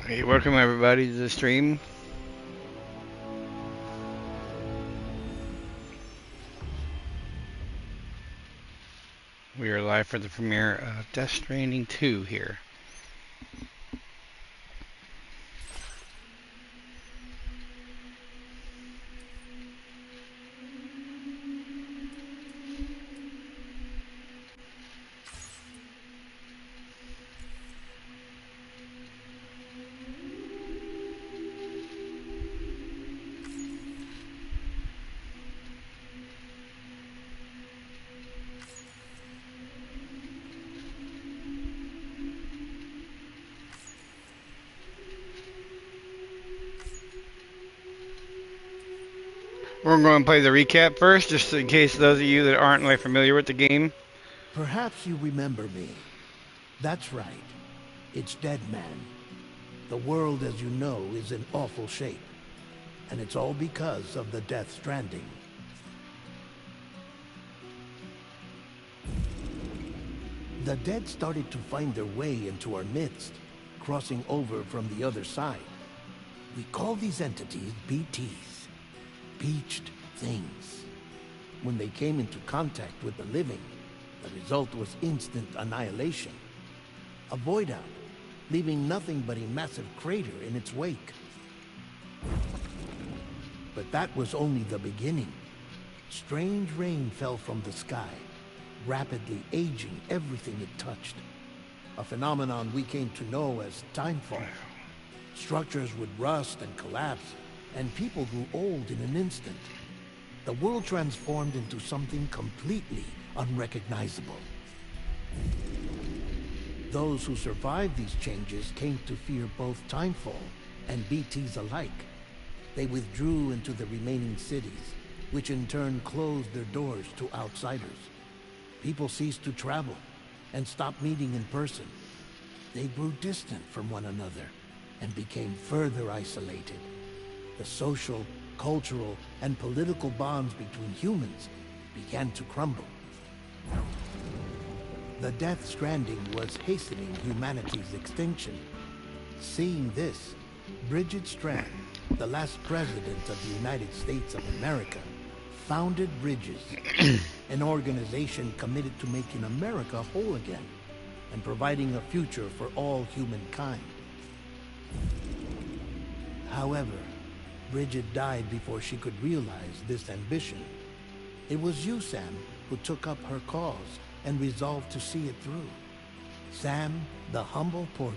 Hey, welcome everybody to the stream. We are live for the premiere of Death Stranding 2 here. We're going to play the recap first, just in case those of you that aren't familiar with the game. Perhaps you remember me. That's right. It's Dead Man. The world, as you know, is in awful shape. And it's all because of the Death Stranding. The dead started to find their way into our midst, crossing over from the other side. We call these entities BTs. Beached things. When they came into contact with the living, the result was instant annihilation. A void out, leaving nothing but a massive crater in its wake. But that was only the beginning. Strange rain fell from the sky, rapidly aging everything it touched. A phenomenon we came to know as timefall. Structures would rust and collapse, and people grew old in an instant. The world transformed into something completely unrecognizable. Those who survived these changes came to fear both Timefall and BTs alike. They withdrew into the remaining cities, which in turn closed their doors to outsiders. People ceased to travel and stopped meeting in person. They grew distant from one another and became further isolated. The social, cultural, and political bonds between humans began to crumble. The Death Stranding was hastening humanity's extinction. Seeing this, Bridget Strand, the last president of the United States of America, founded Bridges, an organization committed to making America whole again and providing a future for all humankind. However, Bridget died before she could realize this ambition. It was you, Sam, who took up her cause and resolved to see it through. Sam, the humble porter,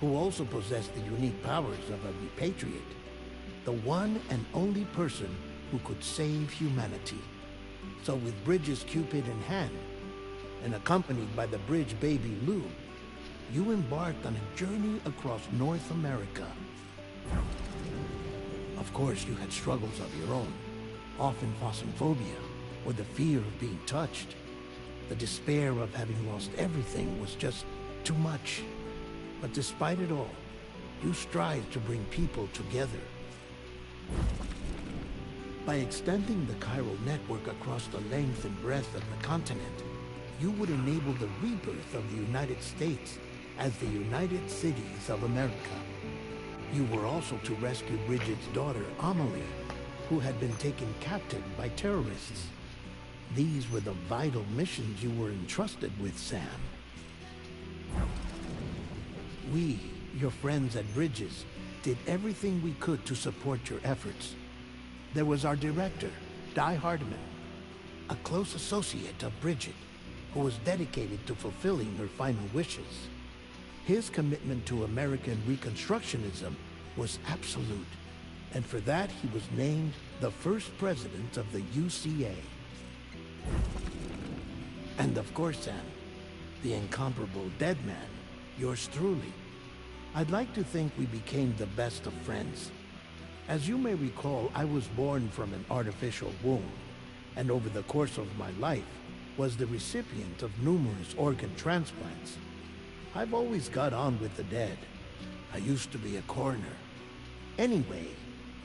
who also possessed the unique powers of a repatriate. The one and only person who could save humanity. So with Bridges' Cupid in hand, and accompanied by the bridge baby Lou, you embarked on a journey across North America. Of course, you had struggles of your own, often phosmophobia, or the fear of being touched. The despair of having lost everything was just too much. But despite it all, you strived to bring people together. By extending the chiral network across the length and breadth of the continent, you would enable the rebirth of the United States as the United Cities of America. You were also to rescue Bridget's daughter, Amelie, who had been taken captive by terrorists. These were the vital missions you were entrusted with, Sam. We, your friends at Bridges, did everything we could to support your efforts. There was our director, Di Hardman, a close associate of Bridget, who was dedicated to fulfilling her final wishes. His commitment to American Reconstructionism was absolute, and for that he was named the first president of the UCA. And of course, Sam, the incomparable Dead Man, yours truly. I'd like to think we became the best of friends. As you may recall, I was born from an artificial womb, and over the course of my life, was the recipient of numerous organ transplants. I've always got on with the dead. I used to be a coroner. Anyway,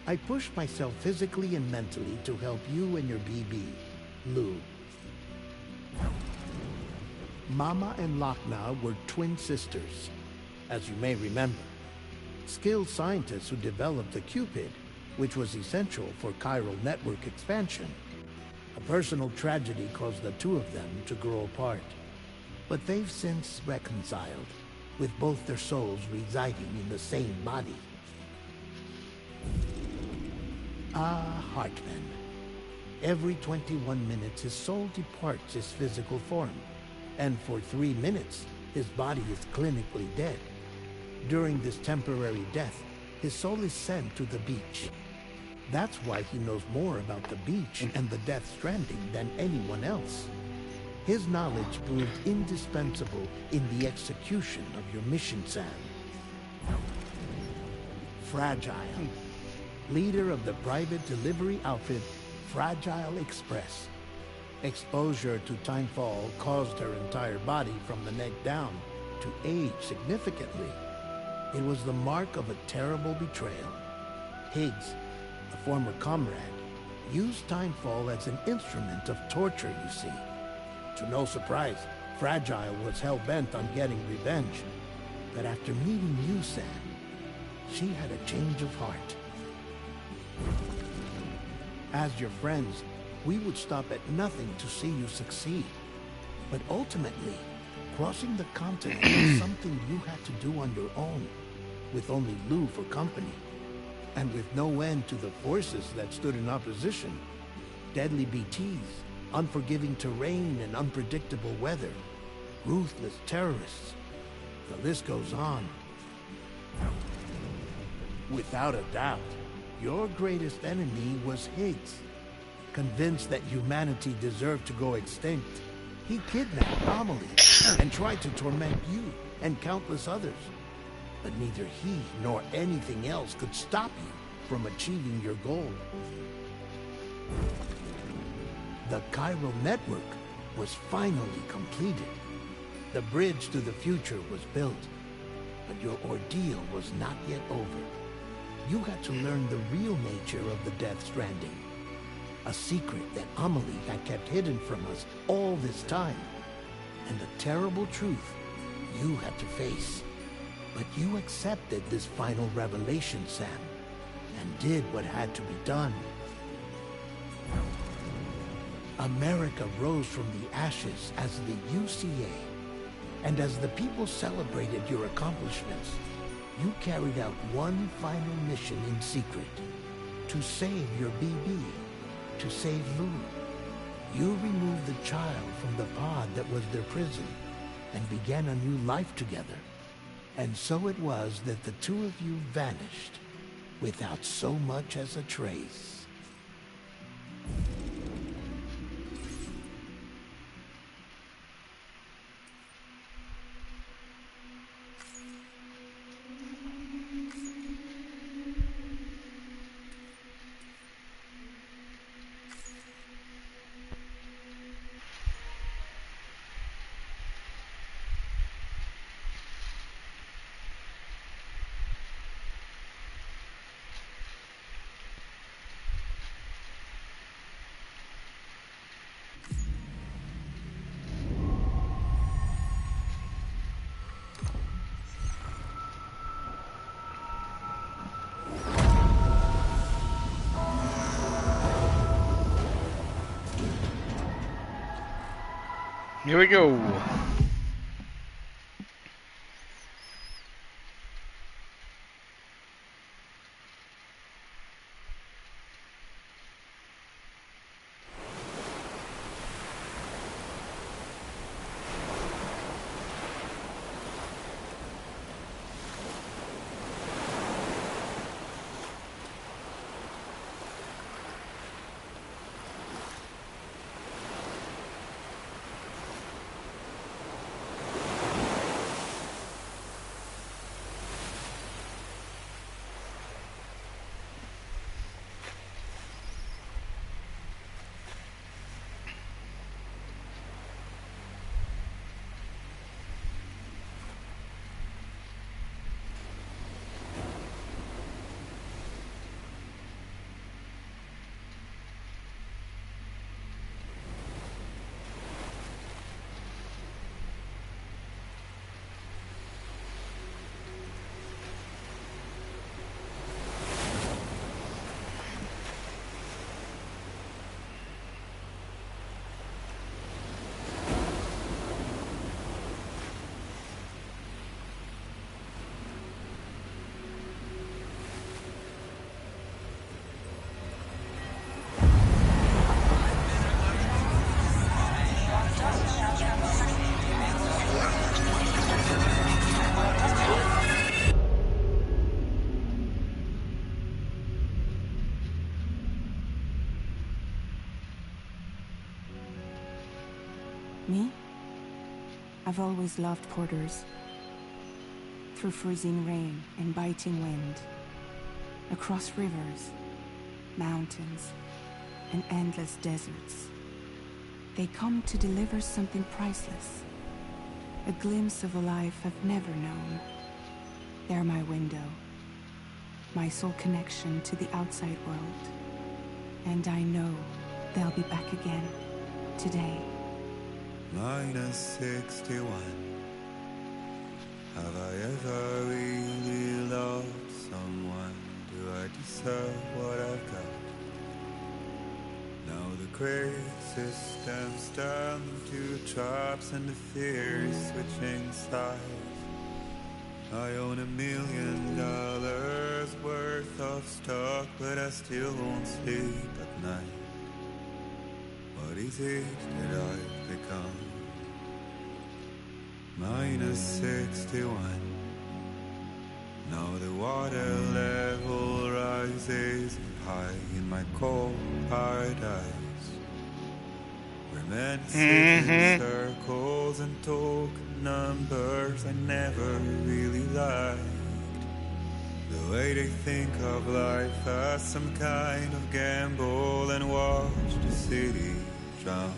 I pushed myself physically and mentally to help you and your BB, Lou. Mama and Lochna were twin sisters, as you may remember. skilled scientists who developed the Cupid, which was essential for chiral network expansion. A personal tragedy caused the two of them to grow apart. But they've since reconciled, with both their souls residing in the same body. Ah, Hartman. Every 21 minutes his soul departs his physical form, and for 3 minutes his body is clinically dead. During this temporary death, his soul is sent to the beach. That's why he knows more about the beach and the Death Stranding than anyone else. His knowledge proved indispensable in the execution of your mission, Sam. Fragile. Leader of the private delivery outfit, Fragile Express. Exposure to timefall caused her entire body from the neck down to age significantly. It was the mark of a terrible betrayal. Higgs, a former comrade, used timefall as an instrument of torture, you see. To no surprise, Fragile was hell-bent on getting revenge. But after meeting you, Sam, she had a change of heart. As your friends, we would stop at nothing to see you succeed. But ultimately, crossing the continent was something you had to do on your own, with only Lou for company, and with no end to the forces that stood in opposition. Deadly BTs, unforgiving terrain and unpredictable weather, ruthless terrorists. The list goes on. Without a doubt, your greatest enemy was Higgs. Convinced that humanity deserved to go extinct, he kidnapped Amelie and tried to torment you and countless others. But neither he nor anything else could stop you from achieving your goal. The chiral network was finally completed. The bridge to the future was built, but your ordeal was not yet over. You had to learn the real nature of the Death Stranding. A secret that Amelie had kept hidden from us all this time. And the terrible truth you had to face. But you accepted this final revelation, Sam, and did what had to be done. America rose from the ashes as the UCA. And as the people celebrated your accomplishments, you carried out one final mission in secret. To save your BB. To save Lou. You removed the child from the pod that was their prison and began a new life together. And so it was that the two of you vanished without so much as a trace. Here we go. Me? I've always loved porters. Through freezing rain and biting wind, across rivers, mountains, and endless deserts. They come to deliver something priceless, a glimpse of a life I've never known. They're my window, my sole connection to the outside world. And I know they'll be back again, today. -61. Have I ever really loved someone? Do I deserve what I've got? Now the crazy system's turned into traps and the fear is switching sides. I own $1 million worth of stock, but I still won't sleep at night. What is it that I've become? -61. Now the water level rises high in my cold paradise, where men sit in circles and talk numbers I never really liked. The way they think of life as some kind of gamble and watch the city drown.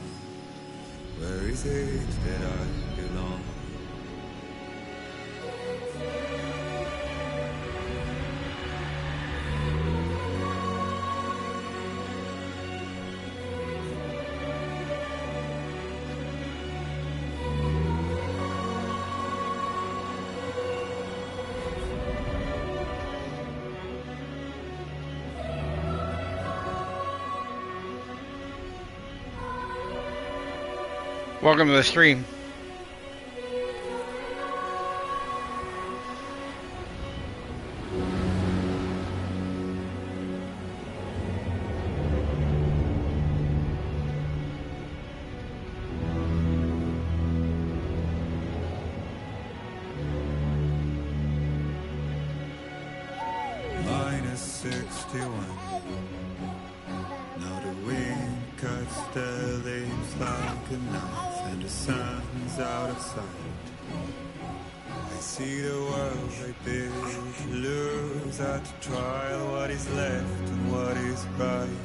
Where is it that I belong? Welcome to the stream. -61. Now the wind cuts the leaves like a knife and the sun's out of sight. I see the world I built lose at trial what is left and what is right.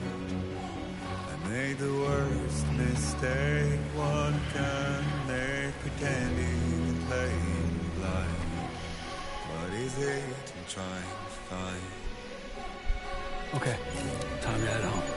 I made the worst mistake one can make, pretending and playing blind. What is it I'm trying to find? Okay, time to head home.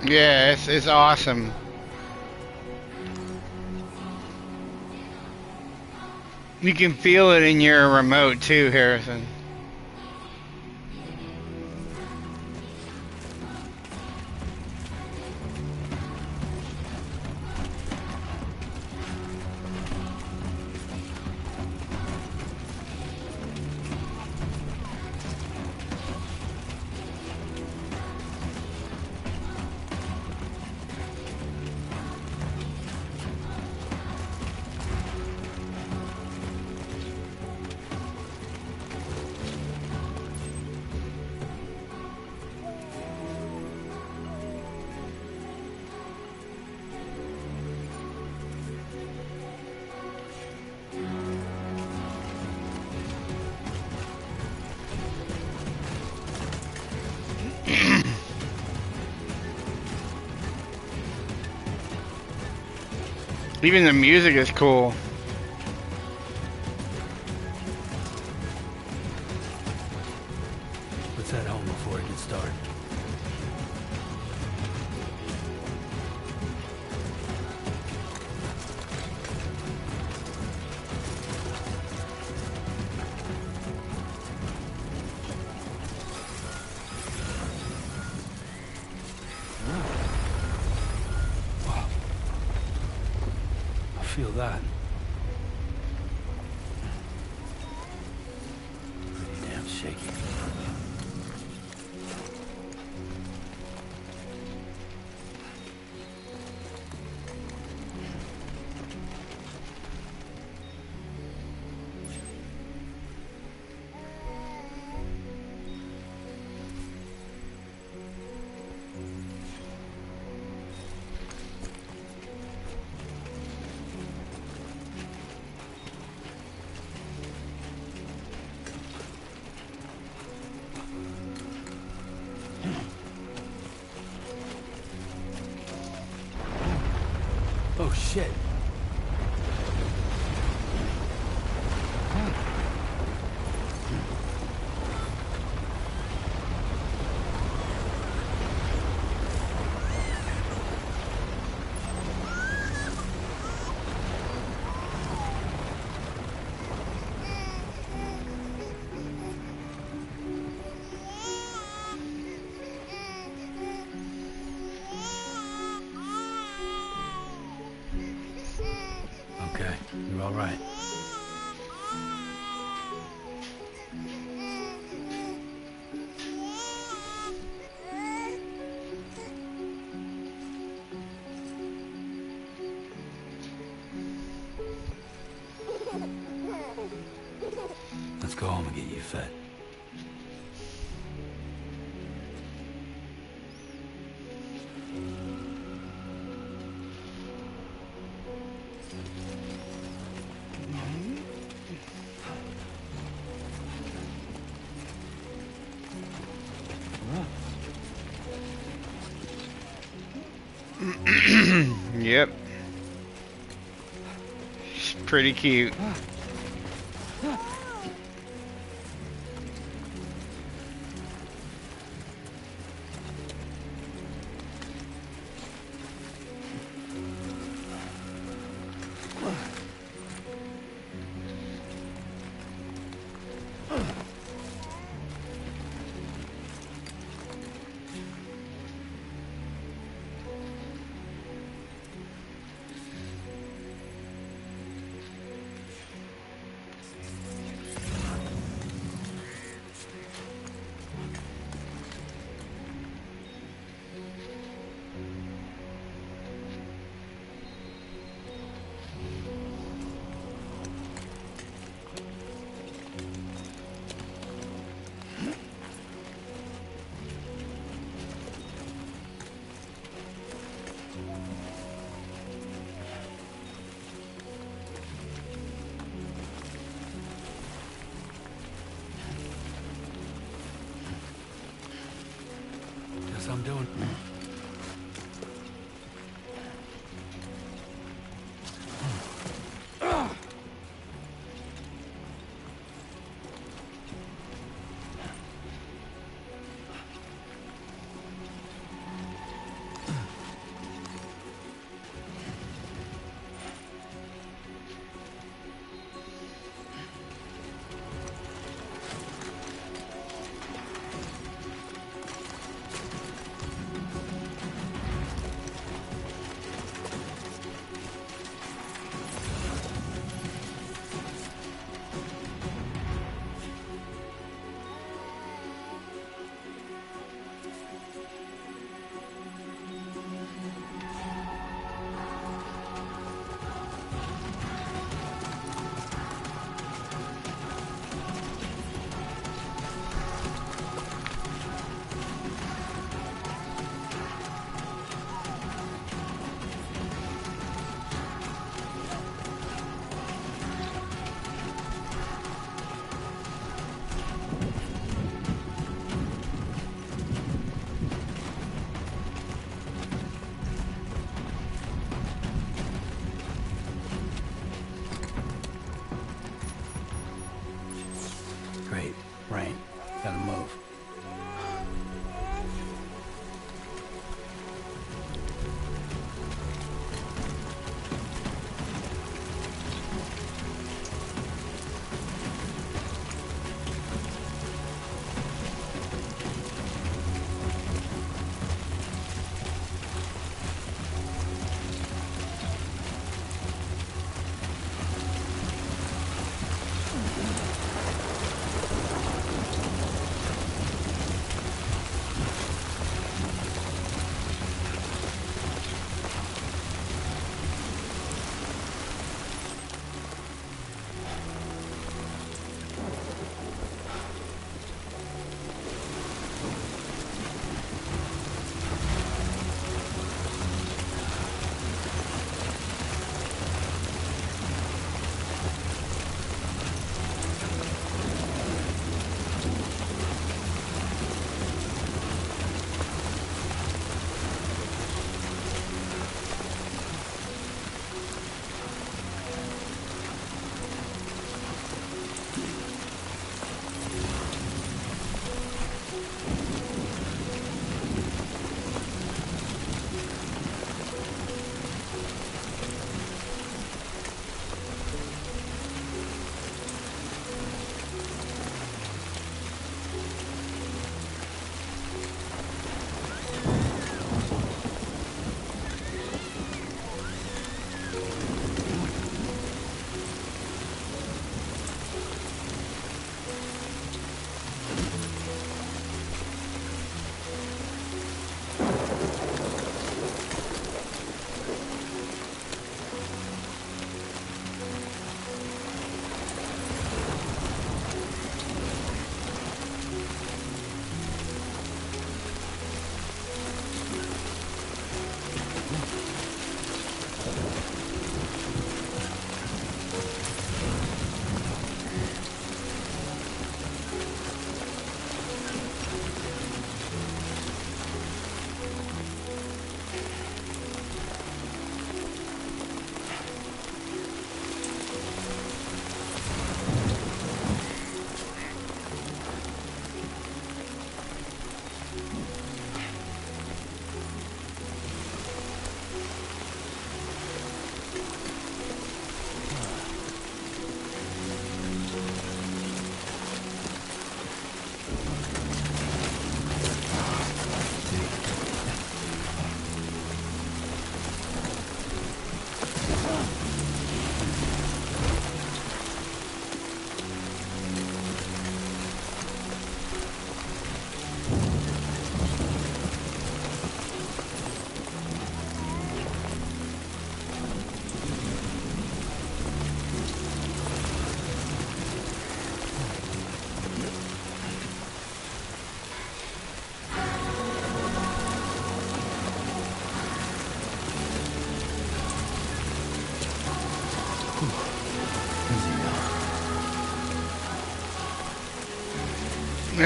Yeah, it's awesome. You can feel it in your remote too, Harrison. Even the music is cool. Let's head home before it gets dark. I feel that. Pretty damn shaky. Oh shit. Okay, you're all right. Let's go home and get you fed. Yep. It's pretty cute. Guess I'm doing.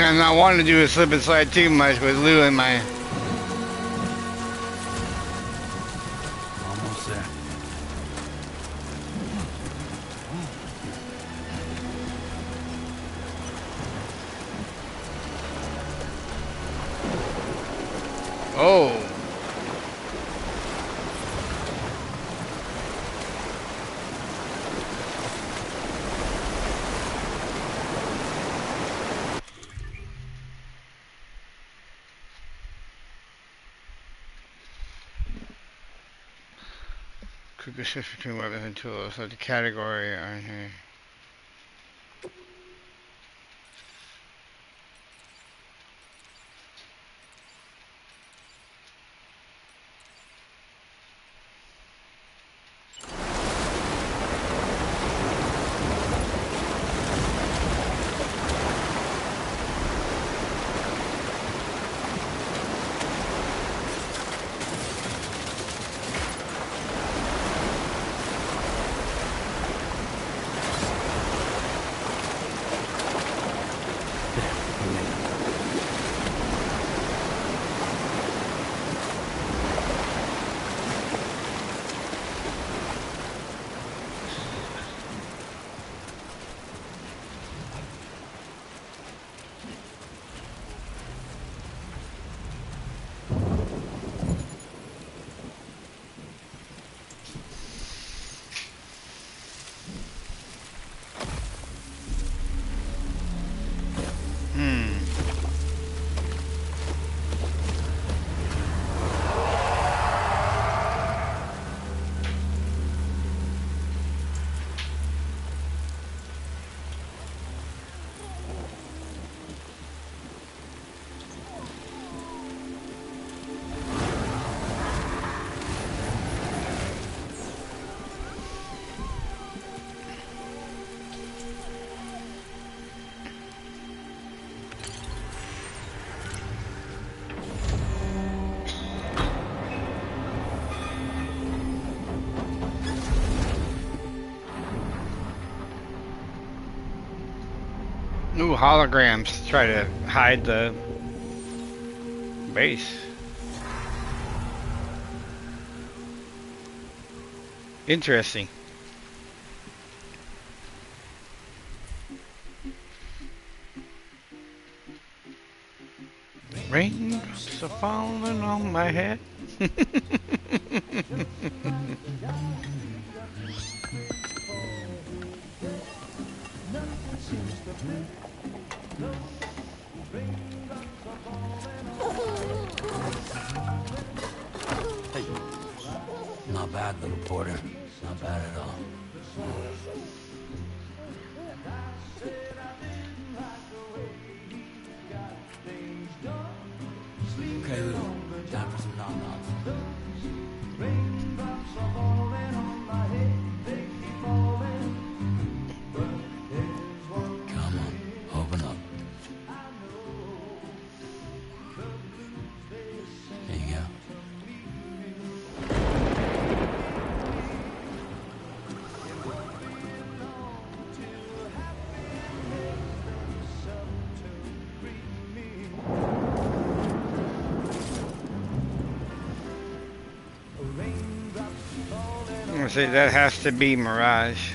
I'm not wanting to do a slip and slide too much with Lou in my. Almost there. Oh. Quick shift between weapons and tools. So the category on here. Ooh, holograms to try to hide the base. Interesting. Raindrops are falling on my head. Not bad, little porter. Not bad at all. Okay, Lou. Time for some nom-noms. Come on, open up. There you go. I'm gonna say that has to be Mirage.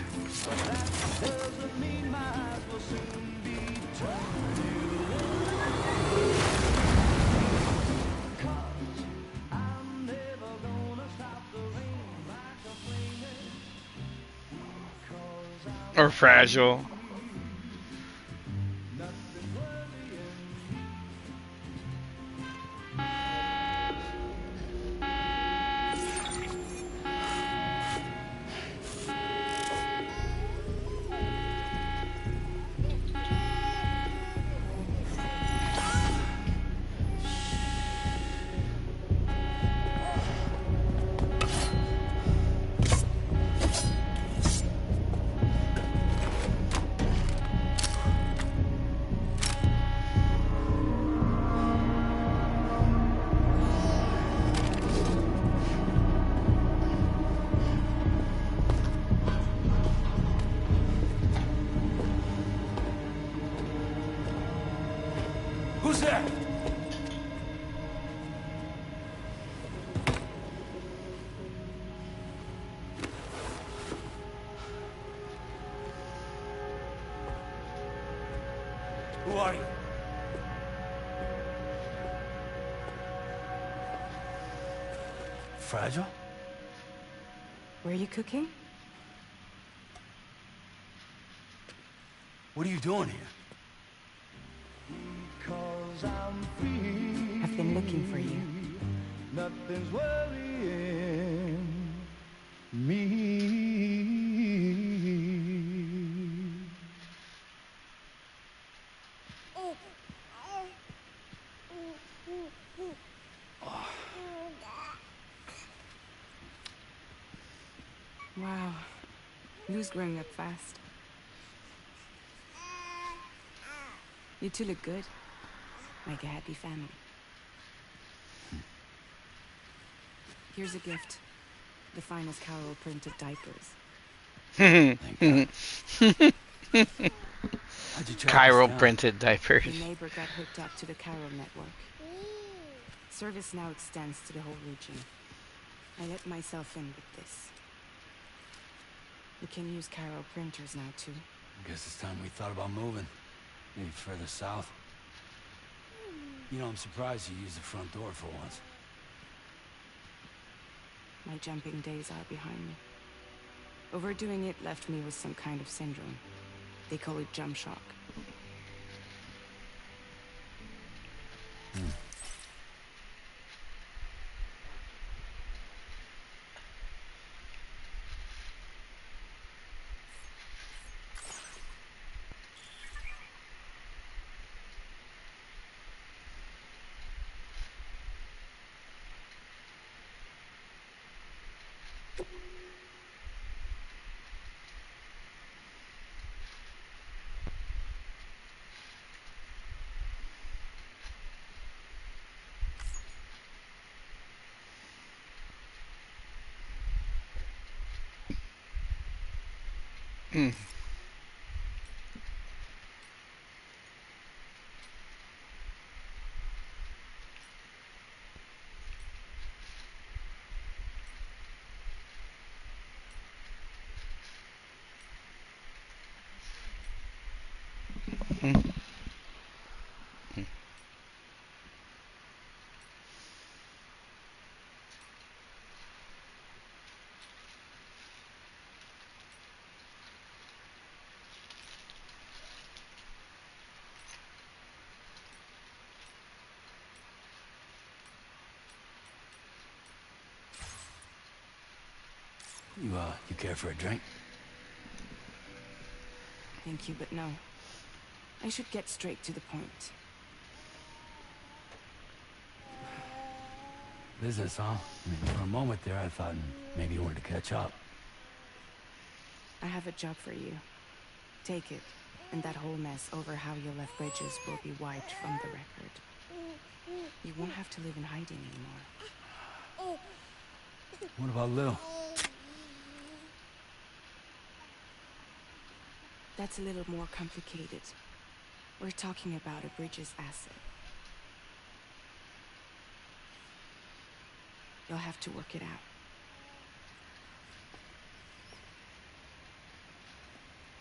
Or Fragile. are you? Fragile? Were you cooking? What are you doing here? I've been looking for you. Nothing's worrying me. Wow. Lou's growing up fast. You two look good. Like a happy family. Here's a gift. The finest Carol printed diapers. Thank God. How'd you track us Chiral down? printed diapers. The neighbor got hooked up to the Carol network. Service now extends to the whole region. I let myself in with this. You can use Carol printers now too. I guess it's time we thought about moving. Maybe further south. You know, I'm surprised you used the front door for once. My jumping days are behind me. Overdoing it left me with some kind of syndrome. They call it jump shock. You care for a drink? Thank you, but no. I should get straight to the point. Business, huh? I mean, for a moment there, I thought maybe you wanted to catch up. I have a job for you. Take it, and that whole mess over how you left Bridges will be wiped from the record. You won't have to live in hiding anymore. What about Lou? That's a little more complicated. We're talking about a Bridges asset. You'll have to work it out.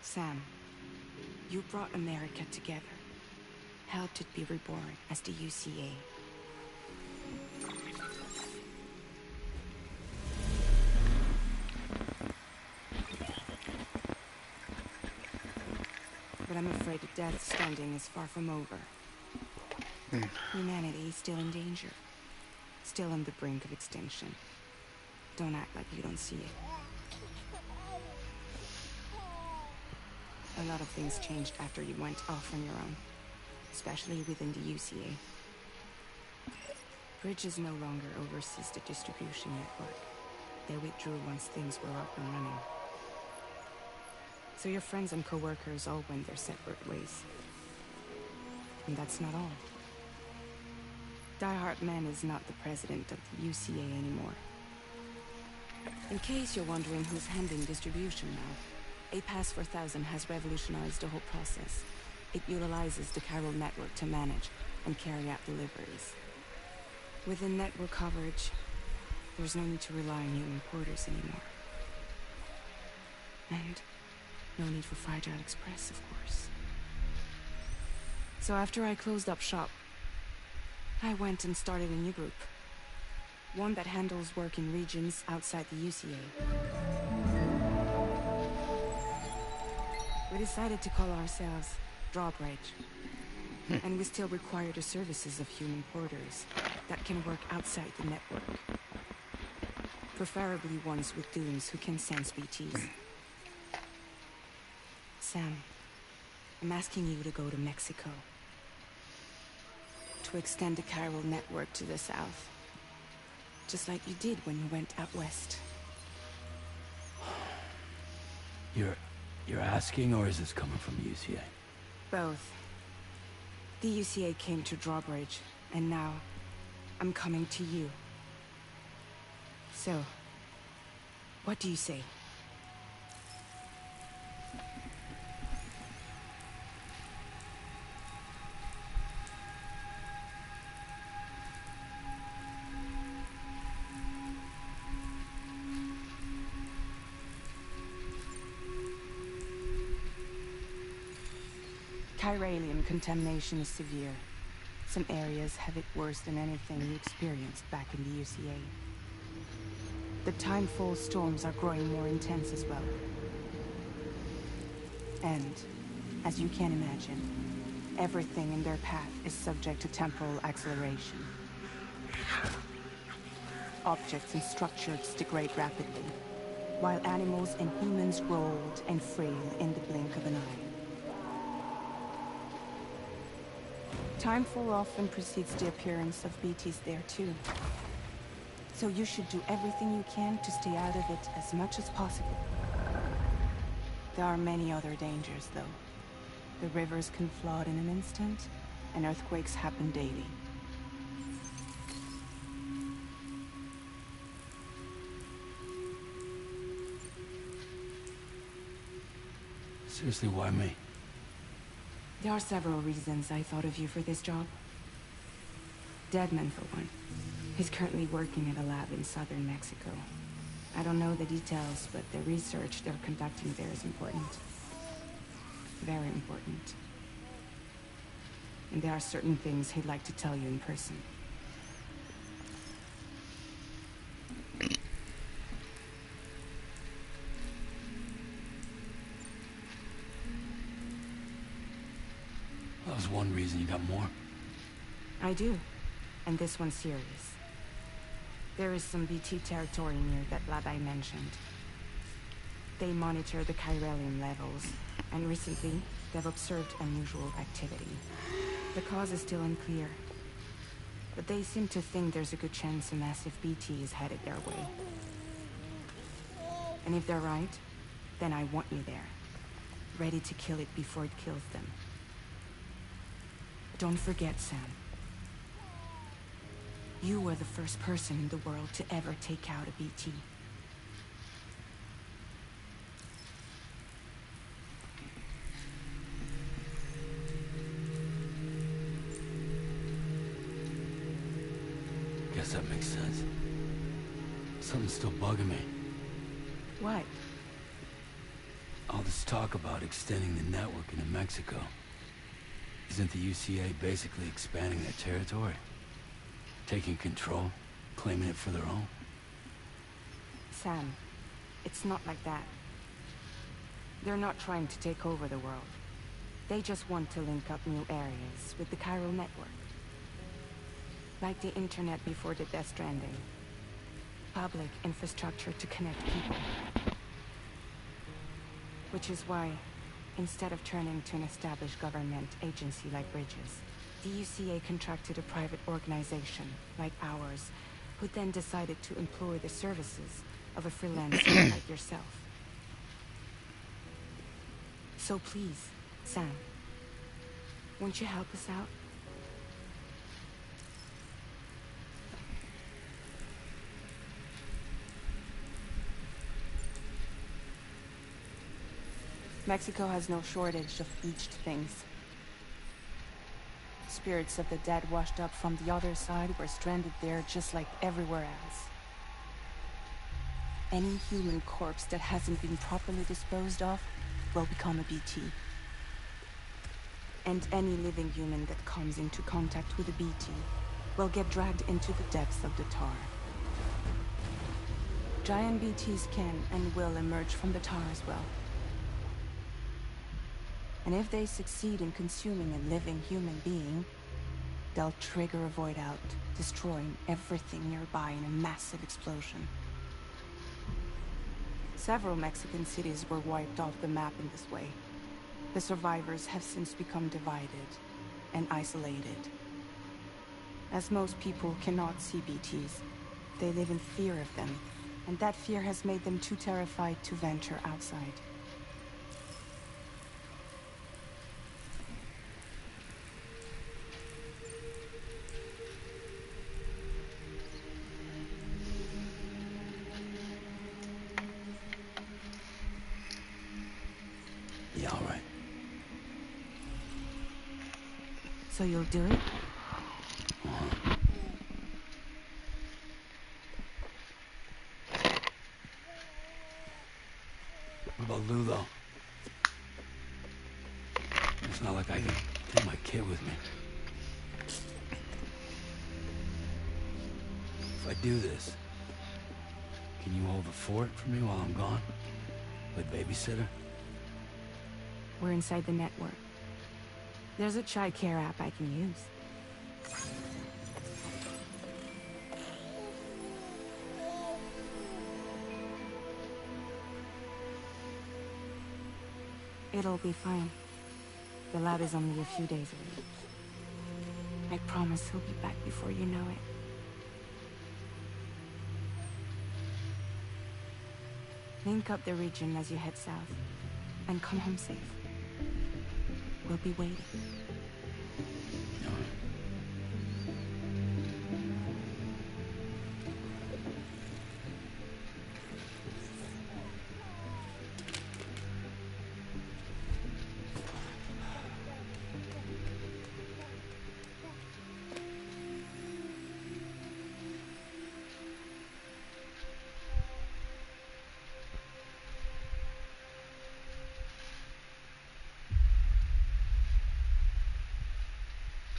Sam, you brought America together. Helped it be reborn as the UCA. But I'm afraid the death stranding is far from over. Humanity is still in danger. Still on the brink of extinction. Don't act like you don't see it. A lot of things changed after you went off on your own. Especially within the UCA. Bridges no longer oversees the distribution network. They withdrew once things were up and running. So your friends and co-workers all went their separate ways. And that's not all. Die Hard Man is not the president of the UCA anymore. In case you're wondering who's handling distribution now, A Pass 4000 has revolutionized the whole process. It utilizes the Chiral network to manage and carry out deliveries. Within network coverage, there's no need to rely on human porters anymore. And no need for Fragile Express, of course. So after I closed up shop, I went and started a new group. One that handles work in regions outside the UCA. We decided to call ourselves Drawbridge. And we still require the services of human porters that can work outside the network. Preferably ones with dooms who can sense BTs. Sam, I'm asking you to go to Mexico. To extend the chiral network to the south. Just like you did when you went out west. You're asking, or is this coming from UCA? Both. The UCA came to Drawbridge, and now I'm coming to you. So, what do you say? Chiralium contamination is severe. Some areas have it worse than anything you experienced back in the UCA. The timefall storms are growing more intense as well. And, as you can imagine, everything in their path is subject to temporal acceleration. Objects and structures degrade rapidly, while animals and humans grow old and frail in the blink of an eye. Timefall often precedes the appearance of BTs there too. So you should do everything you can to stay out of it as much as possible. There are many other dangers though. The rivers can flood in an instant, and earthquakes happen daily. Seriously, why me? There are several reasons I thought of you for this job. Deadman, for one. He's currently working at a lab in southern Mexico. I don't know the details, but the research they're conducting there is important. Very important. And there are certain things he'd like to tell you in person. That was one reason. You got more? I do. And this one's serious. There is some BT territory near that lab I mentioned. They monitor the chiralium levels, and recently, they've observed unusual activity. The cause is still unclear, but they seem to think there's a good chance a massive BT is headed their way. And if they're right, then I want you there, ready to kill it before it kills them. Don't forget, Sam. You were the first person in the world to ever take out a BT. Guess that makes sense. Something's still bugging me. What? All this talk about extending the network into Mexico. Isn't the UCA basically expanding their territory? Taking control? Claiming it for their own? Sam, it's not like that. They're not trying to take over the world. They just want to link up new areas with the chiral network. Like the internet before the Death Stranding. Public infrastructure to connect people. Which is why, instead of turning to an established government agency like Bridges, the UCA contracted a private organization, like ours, who then decided to employ the services of a freelancer like yourself. So please, Sam, won't you help us out? Mexico has no shortage of beached things. Spirits of the dead washed up from the other side were stranded there just like everywhere else. Any human corpse that hasn't been properly disposed of will become a BT. And any living human that comes into contact with a BT will get dragged into the depths of the tar. Giant BTs can and will emerge from the tar as well. And if they succeed in consuming a living human being, they'll trigger a void out, destroying everything nearby in a massive explosion. Several Mexican cities were wiped off the map in this way. The survivors have since become divided and isolated. As most people cannot see BTs, they live in fear of them, and that fear has made them too terrified to venture outside. Yeah, all right. So you'll do it? What about Lou, though? It's not like I can take my kid with me. If I do this, can you hold the fort for me while I'm gone? Like babysitter? We're inside the network. There's a child care app I can use. It'll be fine. The lab is only a few days away. I promise he'll be back before you know it. Link up the region as you head south, and come home safe. We'll be waiting.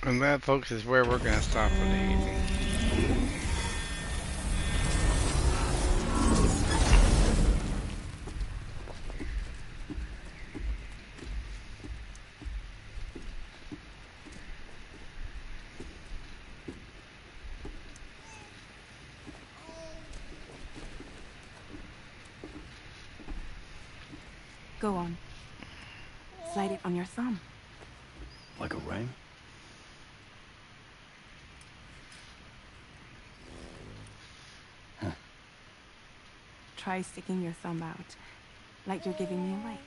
And that, folks, is where we're going to stop for the evening. Go on. Slide it on your thumb. Like a ring? Try sticking your thumb out, like you're giving me a like.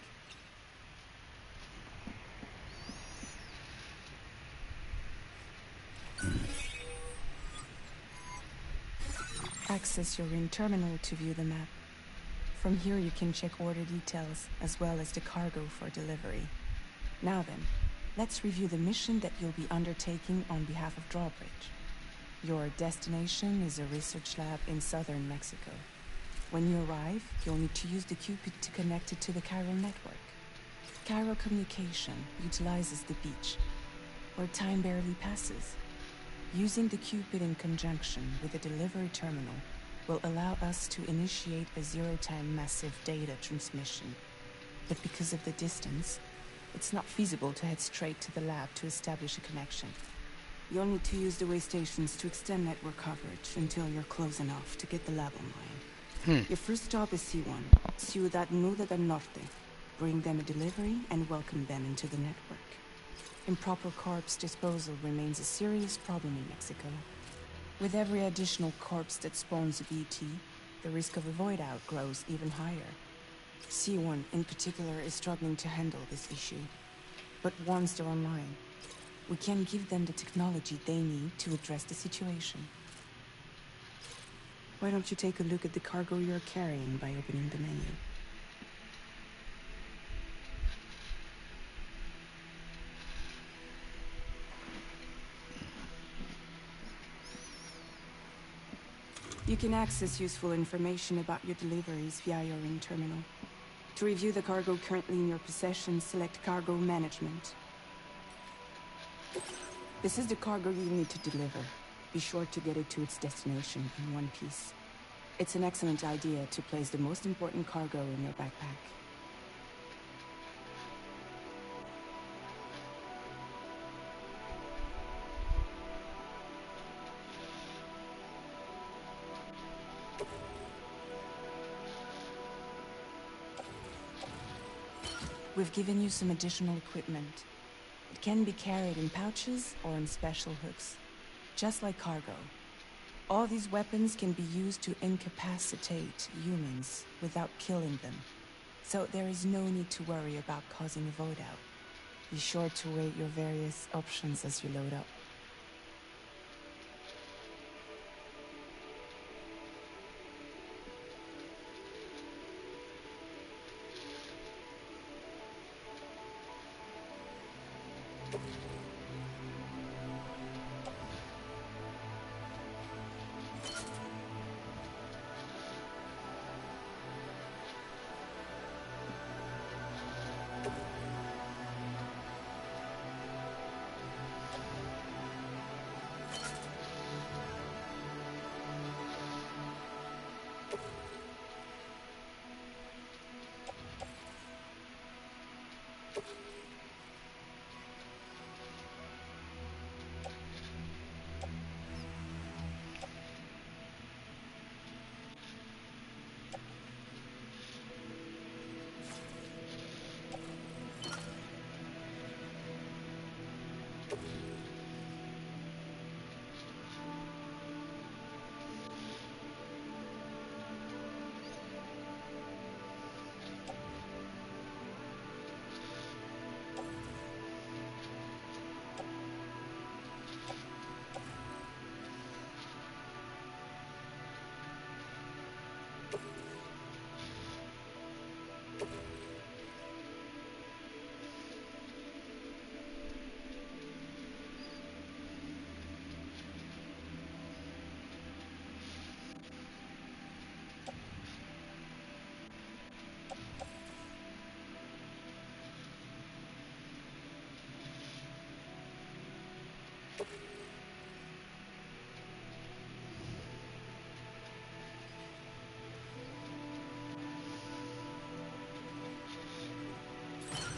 Access your ring terminal to view the map. From here you can check order details, as well as the cargo for delivery. Now then, let's review the mission that you'll be undertaking on behalf of Drawbridge. Your destination is a research lab in southern Mexico. When you arrive, you'll need to use the Cupid to connect it to the Cairo network. Cairo communication utilizes the beach, where time barely passes. Using the Cupid in conjunction with the delivery terminal will allow us to initiate a zero-time massive data transmission. But because of the distance, it's not feasible to head straight to the lab to establish a connection. You'll need to use the way stations to extend network coverage until you're close enough to get the lab online. Your first stop is C1, Ciudad Nuda del Norte. Bring them a delivery and welcome them into the network. Improper corpse disposal remains a serious problem in Mexico. With every additional corpse that spawns a BT, the risk of a void out grows even higher. C1 in particular is struggling to handle this issue. But once they're online, we can give them the technology they need to address the situation. Why don't you take a look at the cargo you're carrying by opening the menu? You can access useful information about your deliveries via your ring terminal. To review the cargo currently in your possession, select Cargo Management. This is the cargo you need to deliver. Be sure to get it to its destination in one piece. It's an excellent idea to place the most important cargo in your backpack. We've given you some additional equipment. It can be carried in pouches or in special hooks, just like cargo. All these weapons can be used to incapacitate humans without killing them. So there is no need to worry about causing a void out. Be sure to weigh your various options as you load up.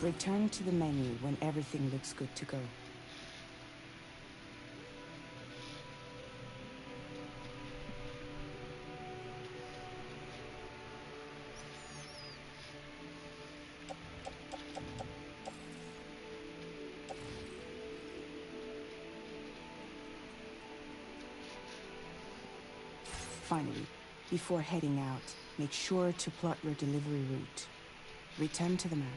Return to the menu when everything looks good to go. Finally, before heading out, make sure to plot your delivery route. Return to the map.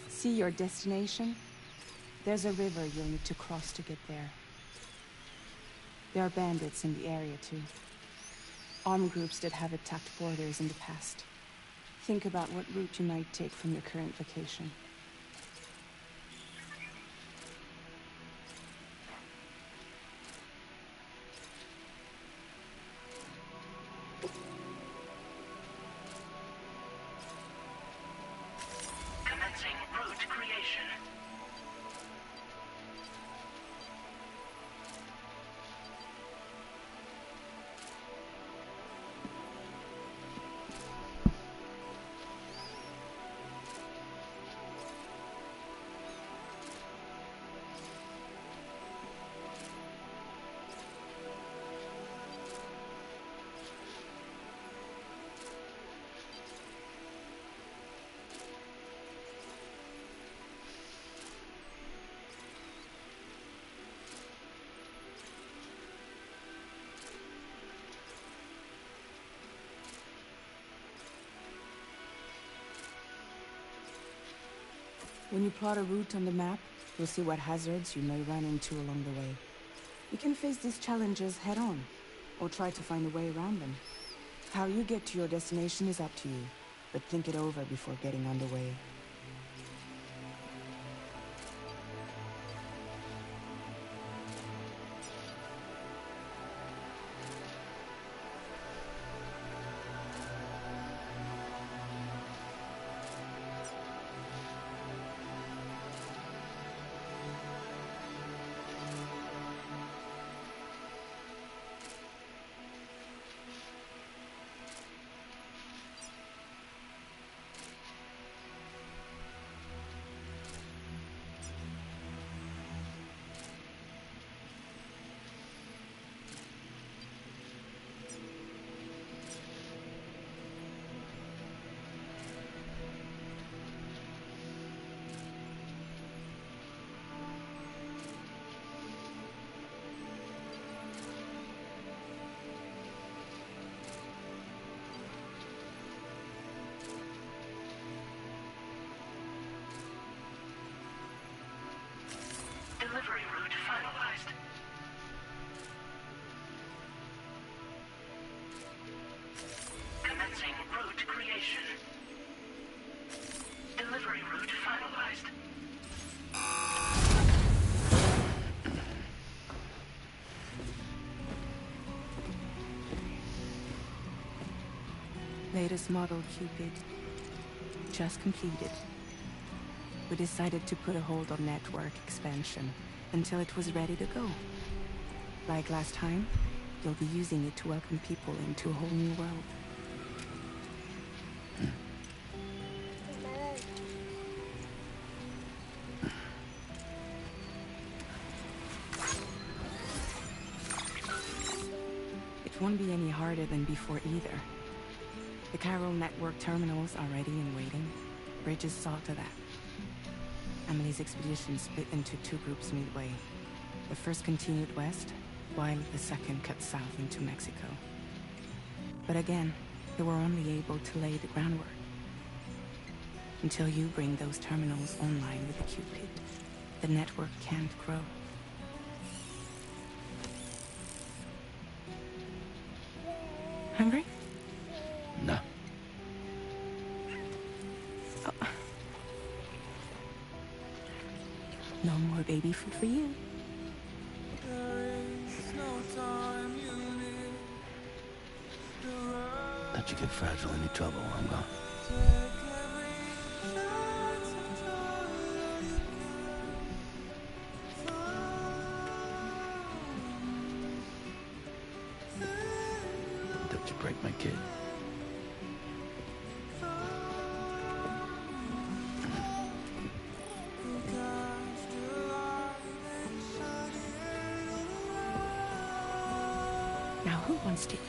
See your destination? There's a river you'll need to cross to get there. There are bandits in the area too. Armed groups that have attacked borders in the past. Think about what route you might take from your current location. Commencing route creation. When you plot a route on the map, you'll see what hazards you may run into along the way. You can face these challenges head-on, or try to find a way around them. How you get to your destination is up to you, but think it over before getting underway. creation. Delivery route finalized. Latest model Cupid. Just completed. We decided to put a hold on network expansion until it was ready to go. Like last time, you'll be using it to welcome people into a whole new world. It won't be any harder than before either. The Chiral network terminals are ready and waiting. Bridges saw to that. Emily's expedition split into two groups midway. The first continued west, while the second cut south into Mexico. But again, they were only able to lay the groundwork. Until you bring those terminals online with the Cupid, the network can't grow. Hungry? No. Oh. No more baby food for you. Let you get fragile any trouble, I'm gone. Don't you break my kid. Now who wants to eat?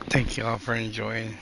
Thank you all for enjoying.